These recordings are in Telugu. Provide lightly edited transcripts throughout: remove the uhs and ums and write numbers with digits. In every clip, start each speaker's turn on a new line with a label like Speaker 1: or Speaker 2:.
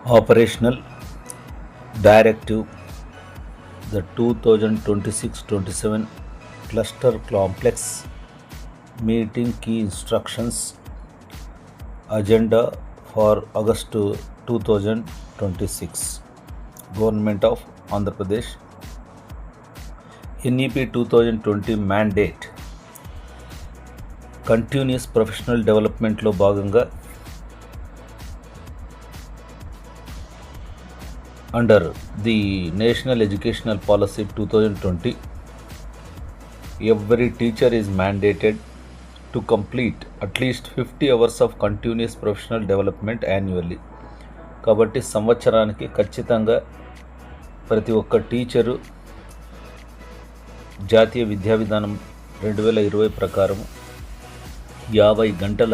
Speaker 1: Operational Directive, the 2026-27 Cluster Complex Meeting Key Instructions, Agenda for August 2026, Government of Andhra Pradesh, NEP 2020 Mandate, Continuous Professional Development లో భాగంగా under the National Educational Policy 2020, every teacher is mandated to complete at least 50 hours of continuous professional development annually. కాబట్టి సంవత్సరానికి ఖచ్చితంగా ప్రతి ఒక్క టీచరు జాతీయ విద్యా విధానం 2020 ప్రకారం 50 గంటల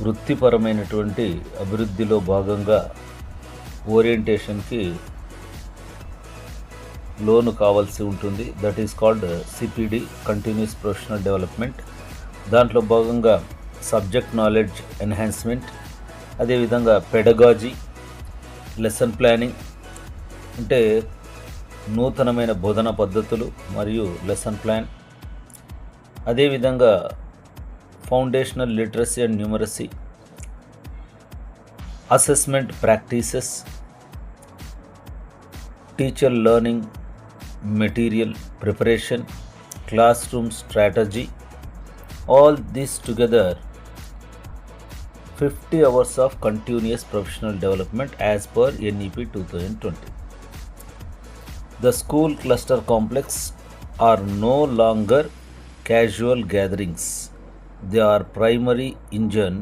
Speaker 1: వృత్తిపరమైనటువంటి అభివృద్ధిలో భాగంగా ఓరియంటేషన్కి లోను కావాల్సి ఉంటుంది. That is called CPD, continuous professional development. దాంట్లో భాగంగా సబ్జెక్ట్ నాలెడ్జ్ ఎన్హాన్స్మెంట్, అదేవిధంగా పెడగాజీ, లెసన్ ప్లానింగ్ అంటే నూతనమైన బోధనా పద్ధతులు మరియు లెసన్ ప్లాన్, అదేవిధంగా foundational literacy and numeracy, assessment practices, teacher learning material preparation, class room strategy, all this together 50 hours of continuous professional development as per NEP 2020. The school cluster complex are no longer casual gatherings. They are primary engine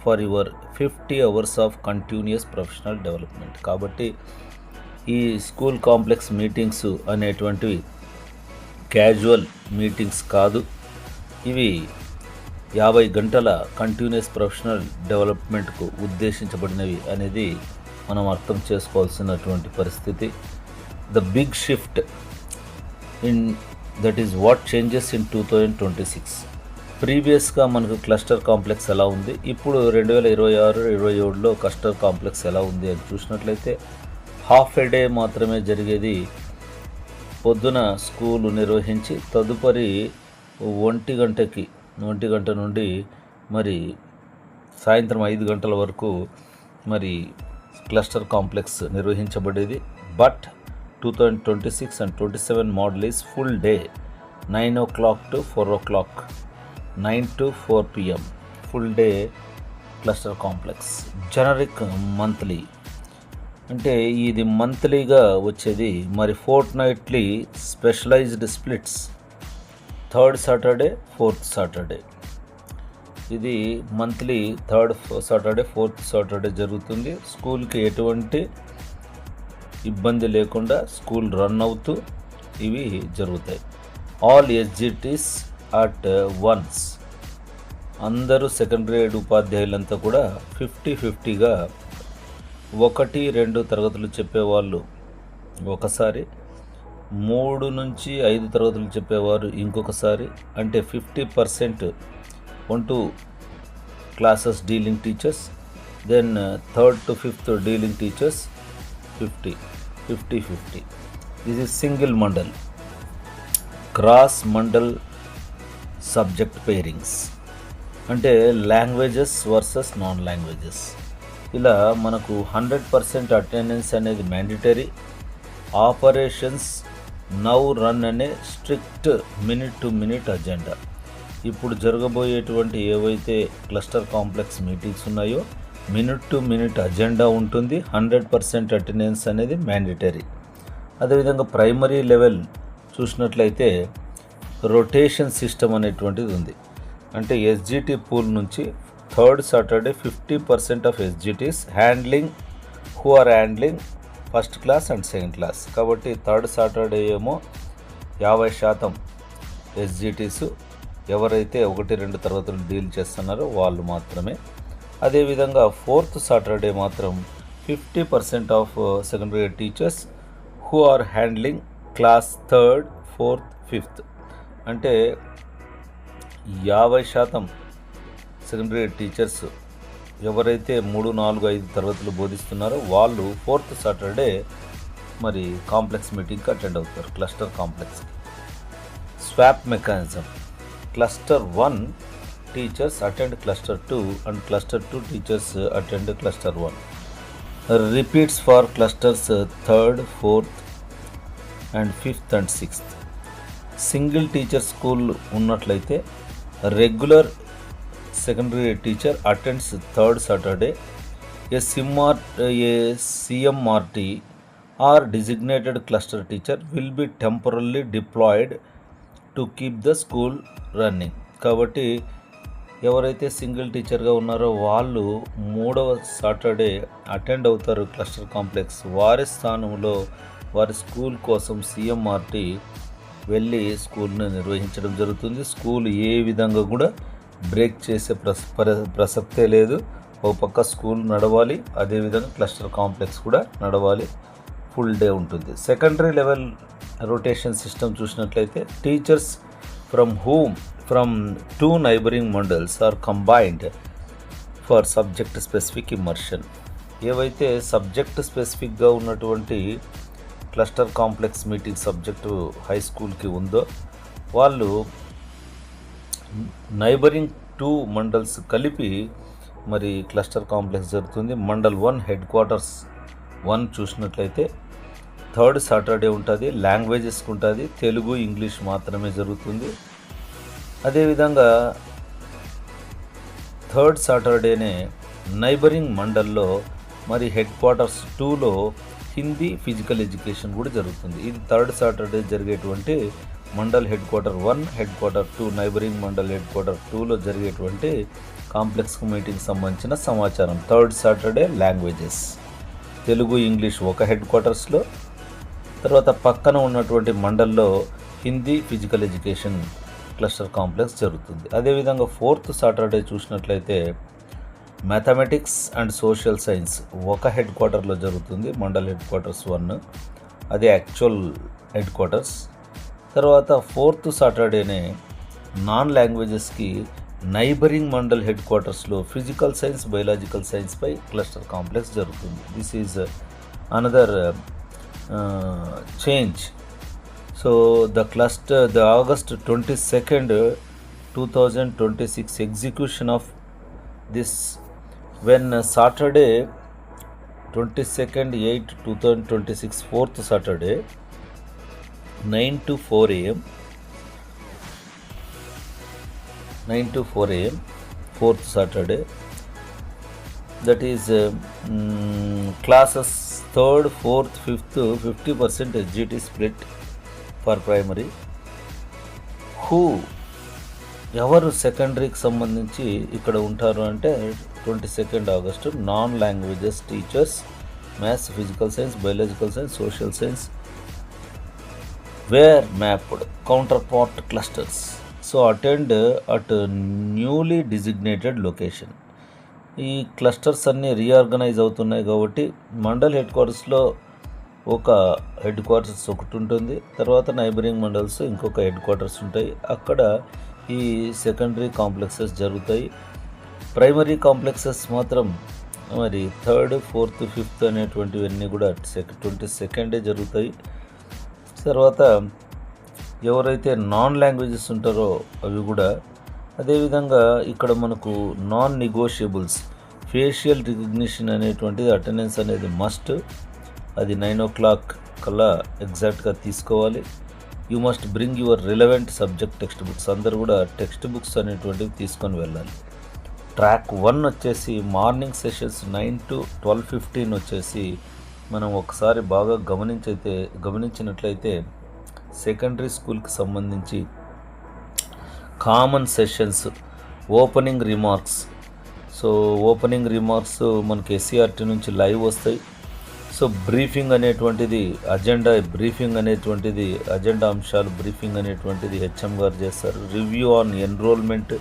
Speaker 1: for your 50 hours of continuous professional development. కాబట్టి ఈ స్కూల్ కాంప్లెక్స్ మీటింగ్స్ అనేటువంటివి క్యాజువల్ మీటింగ్స్ కాదు. ఇవి 50 గంటల కంటిన్యూస్ ప్రొఫెషనల్ డెవలప్మెంట్కు ఉద్దేశించబడినవి అనేది మనం అర్థం చేసుకోవాల్సినటువంటి పరిస్థితి. The big shift in that is what changes in 2026. ప్రీవియస్గా మనకు క్లస్టర్ కాంప్లెక్స్ ఎలా ఉంది, ఇప్పుడు 2026-27లో క్లస్టర్ కాంప్లెక్స్ ఎలా ఉంది అని చూసినట్లయితే హాఫ్ ఏ డే మాత్రమే జరిగేది. పొద్దున స్కూలు నిర్వహించి తదుపరి 1 గంట నుండి మరి సాయంత్రం 5 గంటల వరకు మరి క్లస్టర్ కాంప్లెక్స్ నిర్వహించబడేది. But 2026 and 27 model is full day, 9 o'clock to 4 o'clock, 9 to 4 p.m. Full day cluster complex. Generic monthly అంటే ఇది మంత్లీగా వచ్చేది. మరి fortnightly specialised splits, 3rd Saturday 4th Saturday. ఇది monthly 3rd Saturday 4th Saturday జరుగుతుంది. స్కూల్కి ఎటువంటి ఇబ్బంది లేకుండా స్కూల్ రన్ అవుతూ ఇవి జరుగుతాయి. ఆల్ ఎస్జిటీస్ అట్ వన్స్, అందరూ సెకండ్ గ్రేడ్ ఉపాధ్యాయులంతా కూడా 50-50గా 1-2 తరగతులు చెప్పేవాళ్ళు ఒకసారి, 3 నుంచి 5 తరగతులు చెప్పేవారు ఇంకొకసారి, అంటే 50% 1-2 classes dealing teachers, then 3rd to 5th dealing teachers 50-50. This is single mandal. Cross mandal subject pairings అంటే లాంగ్వేజెస్ వర్సెస్ నాన్ లాంగ్వేజెస్. ఇలా మనకు 100% అటెండెన్స్ అనేది మ్యాండేటరీ. ఆపరేషన్స్ నౌ రన్ అనే strict minute to minute agenda. ఇప్పుడు జరగబోయేటువంటి ఏవైతే క్లస్టర్ కాంప్లెక్స్ మీటింగ్స్ ఉన్నాయో మినిట్ టు మినిట్ అజెండా ఉంటుంది. 100% అటెండెన్స్ అనేది మ్యాండేటరీ. అదేవిధంగా ప్రైమరీ లెవెల్ చూసినట్లయితే రొటేషన్ సిస్టమ్ అనేటువంటిది ఉంది. అంటే ఎస్జిటి పూల్ నుంచి 3rd Saturday 50% of SGTs handling who are handling first class and second class. కాబట్టి 3rd Saturday ఏమో 50% ఎస్జిటీస్ ఎవరైతే 1-2 తరగతులు డీల్ చేస్తున్నారో వాళ్ళు మాత్రమే. అదేవిధంగా 4th Saturday మాత్రం 50% of second grade teachers who are handling class 3rd, 4th, 5th. అంటే 50% సెకండ్ గ్రేడ్ టీచర్స్ ఎవరైతే 3, 4, 5 తరగతులు బోధిస్తున్నారో వాళ్ళు 4th సాటర్డే మరి కాంప్లెక్స్ మీటింగ్కి అటెండ్ అవుతారు, క్లస్టర్ కాంప్లెక్స్కి. Swap mechanism. Cluster 1 teachers attend cluster 2 and cluster 2 teachers attend cluster 1. Repeats for clusters 3rd, 4th and 5th and 6th. Single teacher school ఉన్నట్లయితే regular secondary teacher attends 3rd Saturday. A CMRT or designated cluster teacher will be temporarily deployed to keep the school running. కాబట్టి ఎవరైతే సింగిల్ టీచర్గా ఉన్నారో వాళ్ళు 3వ సాటర్డే అటెండ్ అవుతారు క్లస్టర్ కాంప్లెక్స్. వారి స్థానంలో వారి స్కూల్ కోసం CMRT వెళ్ళి స్కూల్ని నిర్వహించడం జరుగుతుంది. స్కూల్ ఏ విధంగా కూడా బ్రేక్ చేసే ప్రసక్తే లేదు. ఒక పక్క స్కూల్ నడవాలి, అదేవిధంగా క్లస్టర్ కాంప్లెక్స్ కూడా నడవాలి, ఫుల్ డే ఉంటుంది. సెకండరీ లెవెల్ రొటేషన్ సిస్టమ్ చూసినట్లయితే teachers from 2 neighbouring mandals are combined for subject specific immersion. ఏవైతే సబ్జెక్ట్ స్పెసిఫిక్గా ఉన్నటువంటి cluster complex meeting subject high స్కూల్కి ఉందో వాళ్ళు నైబరింగ్ 2 మండల్స్ కలిపి మరి క్లస్టర్ కాంప్లెక్స్ జరుగుతుంది. మండల్ 1 హెడ్ క్వార్టర్స్ 1 చూసినట్లయితే 3rd సాటర్డే ఉంటుంది, లాంగ్వేజెస్కి ఉంటుంది, తెలుగు ఇంగ్లీష్ మాత్రమే జరుగుతుంది. అదేవిధంగా 3rd సాటర్డేనే నైబరింగ్ మండల్లో మరి హెడ్ క్వార్టర్స్ 2లో హిందీ ఫిజికల్ ఎడ్యుకేషన్ కూడా జరుగుతుంది. ఇది 3rd సాటర్డే జరిగేటువంటి mandal head quarter 1, head quarter 2, neighbouring mandal head quarter 2లో జరిగేటువంటి కాంప్లెక్స్ మీటింగ్ సంబంధించిన సమాచారం. 3rd Saturday languages, Telugu English ఒక హెడ్ క్వార్టర్స్లో, తర్వాత పక్కన ఉన్నటువంటి మండల్లో Hindi physical education cluster complex జరుగుతుంది. అదేవిధంగా 4th సాటర్డే చూసినట్లయితే మ్యాథమెటిక్స్ అండ్ సోషల్ సైన్స్ ఒక హెడ్ క్వార్టర్లో జరుగుతుంది, మండల్ హెడ్ క్వార్టర్స్ 1, అదే యాక్చువల్ హెడ్ క్వార్టర్స్. తర్వాత 4th సాటర్డేనే నాన్ లాంగ్వేజెస్కి నైబరింగ్ మండల్ హెడ్ క్వార్టర్స్లో ఫిజికల్ సైన్స్, బయాలజికల్ సైన్స్పై క్లస్టర్ కాంప్లెక్స్ జరుగుతుంది. This is another change. So the August 22nd, 2026 execution of this, when Saturday 22nd 8 2026 4th Saturday 9 to 4 a.m. 4th Saturday, that is classes 3rd, 4th, 5th 50% SGT split for primary. ఎవరు సెకండరీకి సంబంధించి ఇక్కడ ఉంటారు అంటే 22nd August non languages teachers, maths, physical science, biological science, social science were mapped counterpart clusters, so attend at newly designated location. ఈ క్లస్టర్స్ అన్నీ రీఆర్గనైజ్ అవుతున్నాయి కాబట్టి మండల్ హెడ్ క్వార్టర్స్లో ఒక హెడ్ క్వార్టర్స్ ఒకటి ఉంటుంది, తర్వాత నైబరింగ్ మండల్స్ ఇంకొక హెడ్ క్వార్టర్స్ ఉంటాయి. అక్కడ ఈ సెకండరీ కాంప్లెక్సెస్ జరుగుతాయి. ప్రైమరీ కాంప్లెక్సెస్ మాత్రం మరి 3rd, 4th, 5th అనేటువంటివన్నీ కూడా 22nd జరుగుతాయి. తర్వాత ఎవరైతే నాన్ లాంగ్వేజెస్ ఉంటారో అవి కూడా. అదేవిధంగా ఇక్కడ మనకు నాన్ నెగోషియబుల్స్, ఫేషియల్ రికగ్నిషన్ అనేటువంటిది అటెండెన్స్ అనేది మస్ట్. అది 9 o'clock కల్లా ఎగ్జాక్ట్గా తీసుకోవాలి. You must bring your relevant subject text books. అందరూ కూడా టెక్స్ట్ బుక్స్ అనేటువంటివి తీసుకొని వెళ్ళాలి. ట్రాక్ 1 వచ్చేసి మార్నింగ్ సెషన్స్ 9 to 12:15 వచ్చేసి మనం ఒకసారి బాగా గమనించినట్లయితే సెకండరీ స్కూల్కి సంబంధించి common sessions, opening remarks. So opening remarks మనకి SCRT నుంచి లైవ్ వస్తాయి. సో బ్రీఫింగ్ అనేటువంటిది, అజెండా అంశాలు బ్రీఫింగ్ అనేటువంటిది HM గారు చేస్తారు. రివ్యూ ఆన్ ఎన్రోల్మెంట్,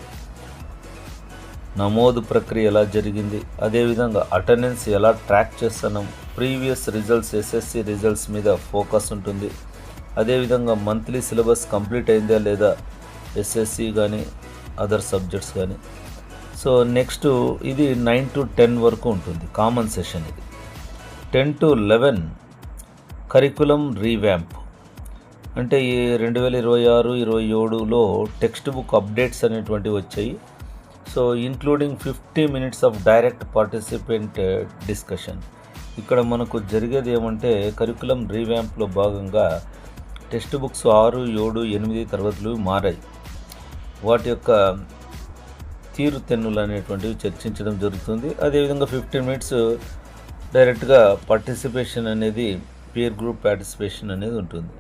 Speaker 1: నమోదు ప్రక్రియ ఎలా జరిగింది, అదేవిధంగా అటెండెన్స్ ఎలా ట్రాక్ చేస్తున్నాం, ప్రీవియస్ రిజల్ట్స్, SSC రిజల్ట్స్ మీద ఫోకస్ ఉంటుంది. అదేవిధంగా మంత్లీ సిలబస్ కంప్లీట్ అయిందా లేదా, SSC కానీ అదర్ సబ్జెక్ట్స్ కానీ. సో నెక్స్ట్ ఇది 9 to 10 వరకు ఉంటుంది కామన్ సెషన్. ఇది 10 to 11 కరికులం రీవ్యాంప్. అంటే ఈ 2026-27లో టెక్స్ట్ బుక్ అప్డేట్స్ అనేటువంటివి వచ్చాయి. So including 50 minutes of direct participant discussion. ఇక్కడ మనకు జరిగేది ఏమంటే కరికులం రీవ్యాంప్లో భాగంగా టెక్స్ట్ బుక్స్ 6, 7, 8 తరగతులు మారాయి. వాటి యొక్క తీరుతెన్నులు అనేటువంటివి చర్చించడం జరుగుతుంది. అదేవిధంగా 15 minutes డైరెక్ట్గా పార్టిసిపేషన్ అనేది పీర్ గ్రూప్ పార్టిసిపేషన్ అనేది ఉంటుంది.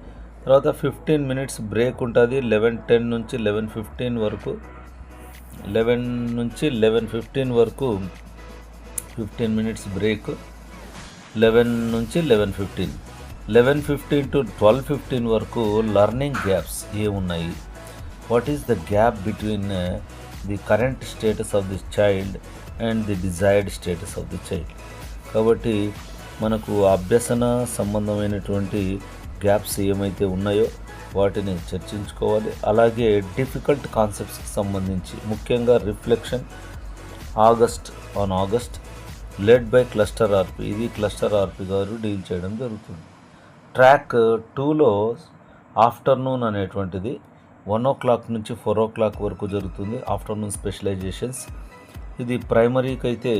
Speaker 1: తర్వాత 15 minutes బ్రేక్ ఉంటుంది 11:10 నుంచి 11:15 వరకు. 11 నుంచి 11:15 వరకు 15 minutes బ్రేక్. 11 నుంచి 11:15, 11:15 to 12:15 వరకు లర్నింగ్ గ్యాప్స్ ఏమున్నాయి, what is the gap between the current status of the child and the desired status of the child. కాబట్టి మనకు అభ్యసన సంబంధమైనటువంటి గ్యాప్స్ ఏమైతే ఉన్నాయో వాటిని చర్చించుకోవాలి. అలాగే డిఫికల్ట్ కాన్సెప్ట్స్కి సంబంధించి ముఖ్యంగా reflection August led by cluster RP. ఇది క్లస్టర్ ఆర్పి గారు డీల్ చేయడం జరుగుతుంది. ట్రాక్ 2లో ఆఫ్టర్నూన్ అనేటువంటిది 1 o'clock నుంచి 4 o'clock వరకు జరుగుతుంది. Afternoon specialisations. ఇది ప్రైమరీకి అయితే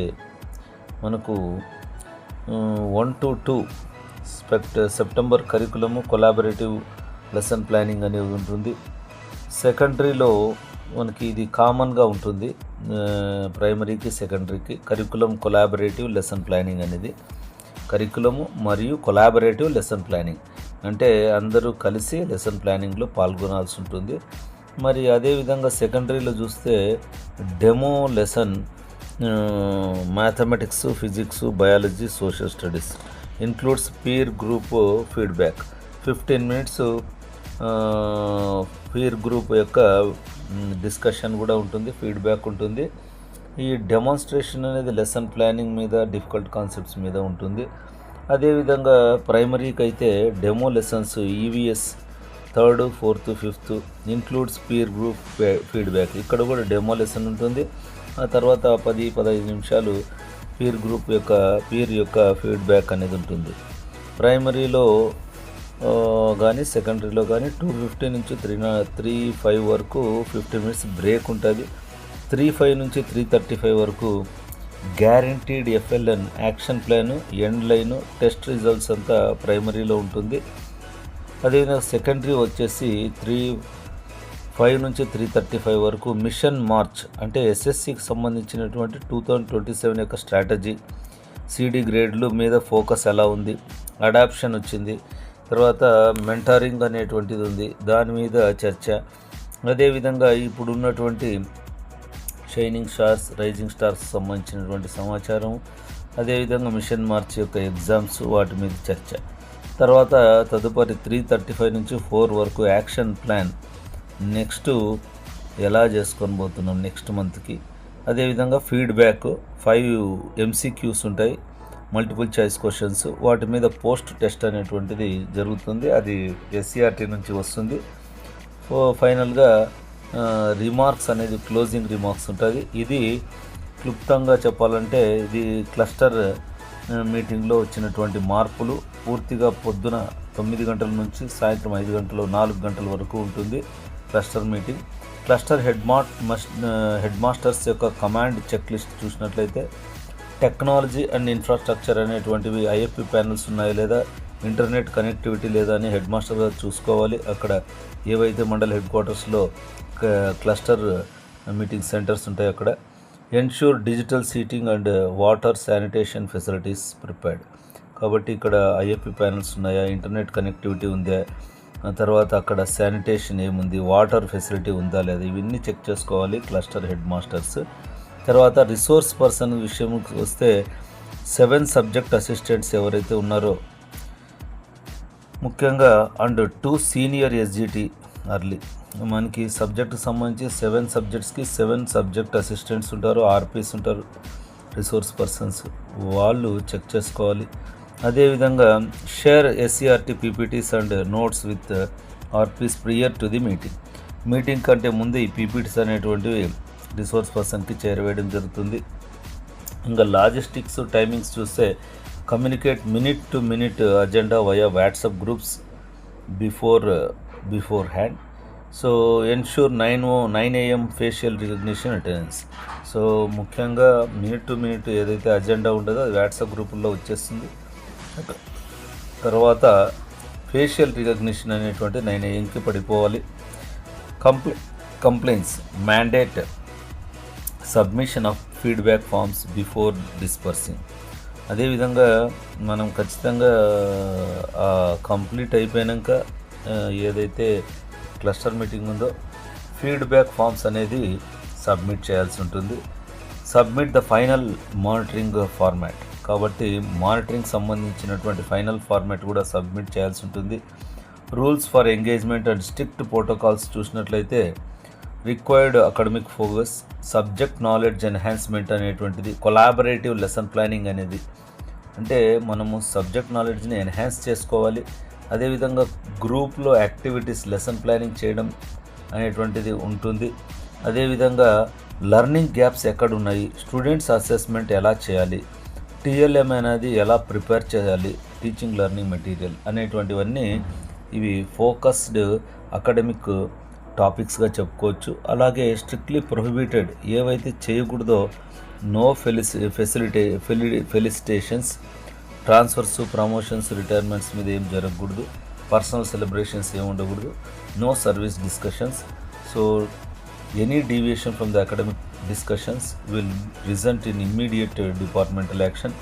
Speaker 1: మనకు 1 to 2 September curriculum collaborative lesson planning అనేది ఉంటుంది. సెకండరీలో మనకి ఇది కామన్గా ఉంటుంది, ప్రైమరీకి సెకండరీకి కరికులం కొలాబరేటివ్ లెసన్ ప్లానింగ్ అనేది. కరికులము మరియు కొలాబరేటివ్ లెసన్ ప్లానింగ్ అంటే అందరూ కలిసి లెసన్ ప్లానింగ్లో పాల్గొనాల్సి ఉంటుంది. మరి అదేవిధంగా సెకండరీలో చూస్తే demo lesson mathematics, physics, biology, social studies includes peer group feedback. 15 minutes peer group యొక్క డిస్కషన్ కూడా ఉంటుంది, ఫీడ్బ్యాక్ ఉంటుంది. ఈ డెమాన్స్ట్రేషన్ అనేది లెసన్ ప్లానింగ్ మీద, డిఫికల్ట్ కాన్సెప్ట్స్ మీద ఉంటుంది. అదేవిధంగా ప్రైమరీకి అయితే demo lessons EVS 3rd, 4th, 5th includes peer group feedback. ఇక్కడ కూడా డెమో లెసన్ ఉంటుంది. ఆ తర్వాత 10-15 నిమిషాలు పీర్ యొక్క ఫీడ్బ్యాక్ అనేది ఉంటుంది. ప్రైమరీలో కానీ సెకండరీలో కానీ 2:15 నుంచి 3:05 వరకు 15 minutes బ్రేక్ ఉంటుంది. 3:05 నుంచి 3:35 వరకు guaranteed FLN action plan, end line, test results అంతా ప్రైమరీలో ఉంటుంది. అదేవిధంగా సెకండరీ వచ్చేసి 3:05 నుంచి 3:35 వరకు మిషన్ మార్చ్ అంటే SSCకి సంబంధించినటువంటి 2027 యొక్క స్ట్రాటజీ, CD గ్రేడ్లు మీద ఫోకస్ ఎలా ఉంది, అడాప్షన్ వచ్చింది, తర్వాత మెంటారింగ్ అనేటువంటిది ఉంది, దాని మీద చర్చ. అదేవిధంగా ఇప్పుడు ఉన్నటువంటి షైనింగ్ స్టార్స్, రైజింగ్ స్టార్స్ సంబంధించినటువంటి సమాచారం, అదేవిధంగా మిషన్ మార్చ్ యొక్క ఎగ్జామ్స్, వాటి మీద చర్చ. తర్వాత తదుపరి 3:35 నుంచి 4 వరకు యాక్షన్ ప్లాన్, నెక్స్ట్ ఎలా చేసుకొని పోతున్నాం నెక్స్ట్ మంత్కి. అదేవిధంగా ఫీడ్బ్యాక్, 5 MCQs ఉంటాయి, మల్టిపుల్ చాయిస్ క్వశ్చన్స్, వాటి మీద పోస్ట్ టెస్ట్ అనేటువంటిది జరుగుతుంది, అది SCRT నుంచి వస్తుంది. ఫైనల్గా రిమార్క్స్ అనేది క్లోజింగ్ రిమార్క్స్ ఉంటుంది. ఇది క్లుప్తంగా చెప్పాలంటే ఇది క్లస్టర్ మీటింగ్లో వచ్చినటువంటి మార్పులు. పూర్తిగా పొద్దున 9 గంటల నుంచి సాయంత్రం 5 గంటలు 4 గంటల వరకు ఉంటుంది cluster meeting. Cluster head masters యొక్క కమాండ్ చెక్ లిస్ట్ చూసినట్లయితే టెక్నాలజీ అండ్ ఇన్ఫ్రాస్ట్రక్చర్ అనేటువంటివి IFP ప్యానల్స్ ఉన్నాయా లేదా, ఇంటర్నెట్ కనెక్టివిటీ లేదా అని హెడ్ మాస్టర్ గారు చూసుకోవాలి. అక్కడ ఏవైతే మండల హెడ్ క్వార్టర్స్లో క్లస్టర్ మీటింగ్ సెంటర్స్ ఉంటాయో అక్కడ. Ensure digital seating and water sanitation facilities prepared. కాబట్టి ఇక్కడ IFP ప్యానల్స్ ఉన్నాయా, ఇంటర్నెట్ కనెక్టివిటీ ఉందా, తర్వాత అక్కడ శానిటేషన్ ఏముంది, వాటర్ ఫెసిలిటీ ఉందా లేదా, ఇవన్నీ చెక్ చేసుకోవాలి క్లస్టర్ హెడ్ మాస్టర్స్. తర్వాత రిసోర్స్ పర్సన్ విషయంకి వస్తే 7 సబ్జెక్ట్ అసిస్టెంట్స్ ఎవరైతే ఉన్నారో ముఖ్యంగా అండ్ 2 సీనియర్ SGT అర్లీ, మనకి సబ్జెక్టుకి సంబంధించి 7 సబ్జెక్ట్స్కి 7 సబ్జెక్ట్ అసిస్టెంట్స్ ఉంటారు, RPs ఉంటారు, రిసోర్స్ పర్సన్స్, వాళ్ళు చెక్ చేసుకోవాలి. అదేవిధంగా share SCRT PPTs and notes with RPs prior to the meeting కంటే ముందు ఈ PPTs అనేటువంటివి రిసోర్స్ పర్సన్కి చేరవేయడం జరుగుతుంది. ఇంకా లాజిస్టిక్స్ టైమింగ్స్ చూస్తే communicate minute to minute agenda via WhatsApp groups before hand. So ensure 9 AM facial recognition attendance. So ముఖ్యంగా మినిట్ టు మినిట్ ఏదైతే అజెండా ఉండదో అది వాట్సాప్ గ్రూపుల్లో వచ్చేస్తుంది. తర్వాత ఫేషియల్ రికగ్నిషన్ అనేటువంటి 9 AMకి పడిపోవాలి. Complaints mandate submission of feedback forms before dispersing. అదేవిధంగా మనం ఖచ్చితంగా కంప్లీట్ అయిపోయాక ఏదైతే క్లస్టర్ మీటింగ్ ఉందో ఫీడ్బ్యాక్ ఫామ్స్ అనేది సబ్మిట్ చేయాల్సి ఉంటుంది. Submit the final monitoring format. కాబట్టి మానిటరింగ్ సంబంధించినటువంటి ఫైనల్ ఫార్మాట్ కూడా సబ్మిట్ చేయాల్సి ఉంటుంది. Rules for engagement and strict protocols చూసినట్లయితే required academic focus, subject knowledge enhancement అనేటువంటిది, కొలాబరేటివ్ లెసన్ ప్లానింగ్ అనేది అంటే మనము సబ్జెక్ట్ నాలెడ్జ్ని ఎన్హాన్స్ చేసుకోవాలి. అదేవిధంగా గ్రూప్లో యాక్టివిటీస్ లెసన్ ప్లానింగ్ చేయడం అనేటువంటిది ఉంటుంది. అదేవిధంగా లెర్నింగ్ గ్యాప్స్ ఎక్కడున్నాయి, స్టూడెంట్స్ అసెస్మెంట్ ఎలా చేయాలి, TLM అనేది ఎలా ప్రిపేర్ చేయాలి, టీచింగ్ లెర్నింగ్ మెటీరియల్ అనేటువంటివన్నీ ఇవి ఫోకస్డ్ అకాడమిక్ టాపిక్స్గా చెప్పుకోవచ్చు. అలాగే స్ట్రిక్ట్లీ ప్రొహిబిటెడ్ ఏవైతే చేయకూడదో no felicitations, transfers, promotions, retirements మీద ఏం జరగకూడదు, పర్సనల్ సెలబ్రేషన్స్ ఏమి ఉండకూడదు, no service discussions. So any deviation from the academic discussions will result in immediate departmental action.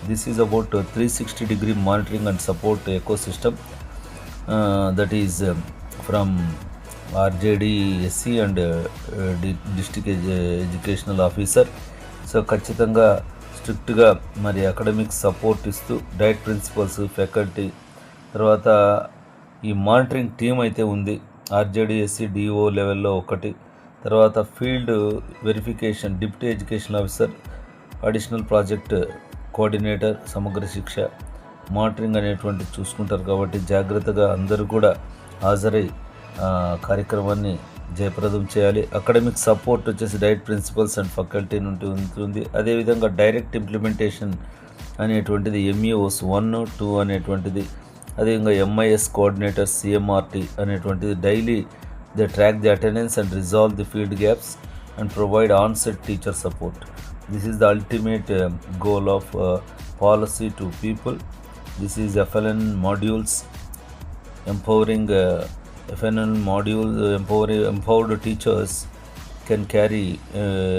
Speaker 1: This is about 360-degree monitoring and support ecosystem that is from RJDSC and district educational officer. So ఖచ్చితంగా స్ట్రిక్ట్గా మరి అకాడమిక్ సపోర్ట్ ఇస్తూ డైట్ ప్రిన్సిపల్స్, ఫ్యాకల్టీ, తర్వాత ఈ మానిటరింగ్ టీం అయితే ఉంది RJDSC DO లెవెల్లో ఒకటి, తర్వాత field verification, deputy education officer, additional project coordinator, సమగ్ర శిక్ష, మానిటరింగ్ అనేటువంటి చూసుకుంటారు. కాబట్టి జాగ్రత్తగా అందరూ కూడా హాజరై కార్యక్రమాన్ని జయప్రదం చేయాలి. అకాడమిక్ సపోర్ట్ వచ్చేసి డైట్ ప్రిన్సిపల్స్ అండ్ ఫ్యాకల్టీ నుండి ఉంటుంది. అదేవిధంగా డైరెక్ట్ ఇంప్లిమెంటేషన్ అనేటువంటిది MEOs 1, 2 అనేటువంటిది, అదేవిధంగా MIS కోఆర్డినేటర్ CMRT అనేటువంటిది. Daily they track the attendance and resolve the field gaps and provide onset teacher support. This is the ultimate goal of policy to people. This is FLN modules, empowering FLN modules, empowered teachers can carry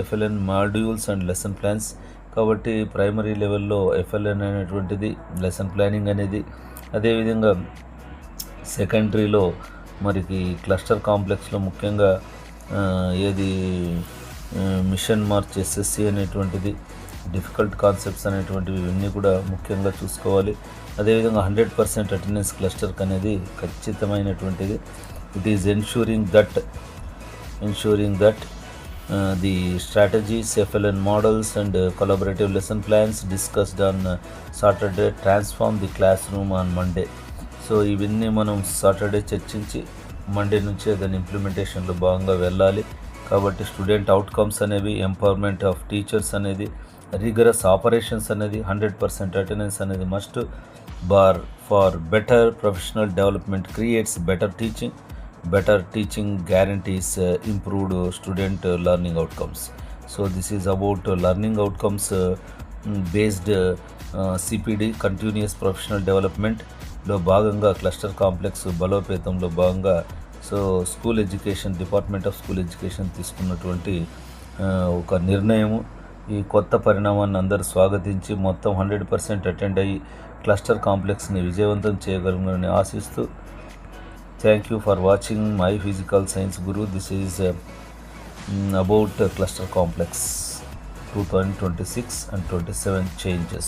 Speaker 1: FLN modules and lesson plans. కాబట్టి ప్రైమరీ లెవెల్లో FLN అనేటువంటిది లెసన్ ప్లానింగ్ అనేది, అదేవిధంగా సెకండరీలో మరికి క్లస్టర్ కాంప్లెక్స్లో ముఖ్యంగా ఏది మిషన్ మార్చ్ SSC అనేటువంటిది, డిఫికల్ట్ కాన్సెప్ట్స్ అనేటువంటివి ఇవన్నీ కూడా ముఖ్యంగా చూసుకోవాలి. అదేవిధంగా 100% అటెండెన్స్ క్లస్టర్కి అనేది ఖచ్చితమైనటువంటిది. It is ensuring that the strategies, FLN models and collaborative lesson plans discussed on Saturday, transform the classroom on Monday. So ఇవన్నీ మనం సాటర్డే చర్చించి మండే నుంచే దాని ఇంప్లిమెంటేషన్లో భాగంగా వెళ్ళాలి. కాబట్టి స్టూడెంట్ అవుట్కమ్స్ అనేవి, ఎంపవర్మెంట్ ఆఫ్ టీచర్స్ అనేది, రిగరస్ ఆపరేషన్స్ అనేది, 100% అటెండెన్స్ అనేది must. Bar far better professional development creates better teaching guarantees improved student learning outcomes. So this is about learning outcomes based CPD, continuous professional డెవలప్మెంట్లో భాగంగా క్లస్టర్ కాంప్లెక్స్ బలోపేతంలో భాగంగా so school education, department of school education తీసుకున్నటువంటి ఒక నిర్ణయము. ఈ కొత్త పరిణామాన్ని అందరూ స్వాగతించి మొత్తం 100% అటెండ్ అయ్యి క్లస్టర్ కాంప్లెక్స్ని విజయవంతం చేయగలమని ఆశిస్తూ thank you for watching my physical science Guru. This is about cluster complex 2026 and 27 changes.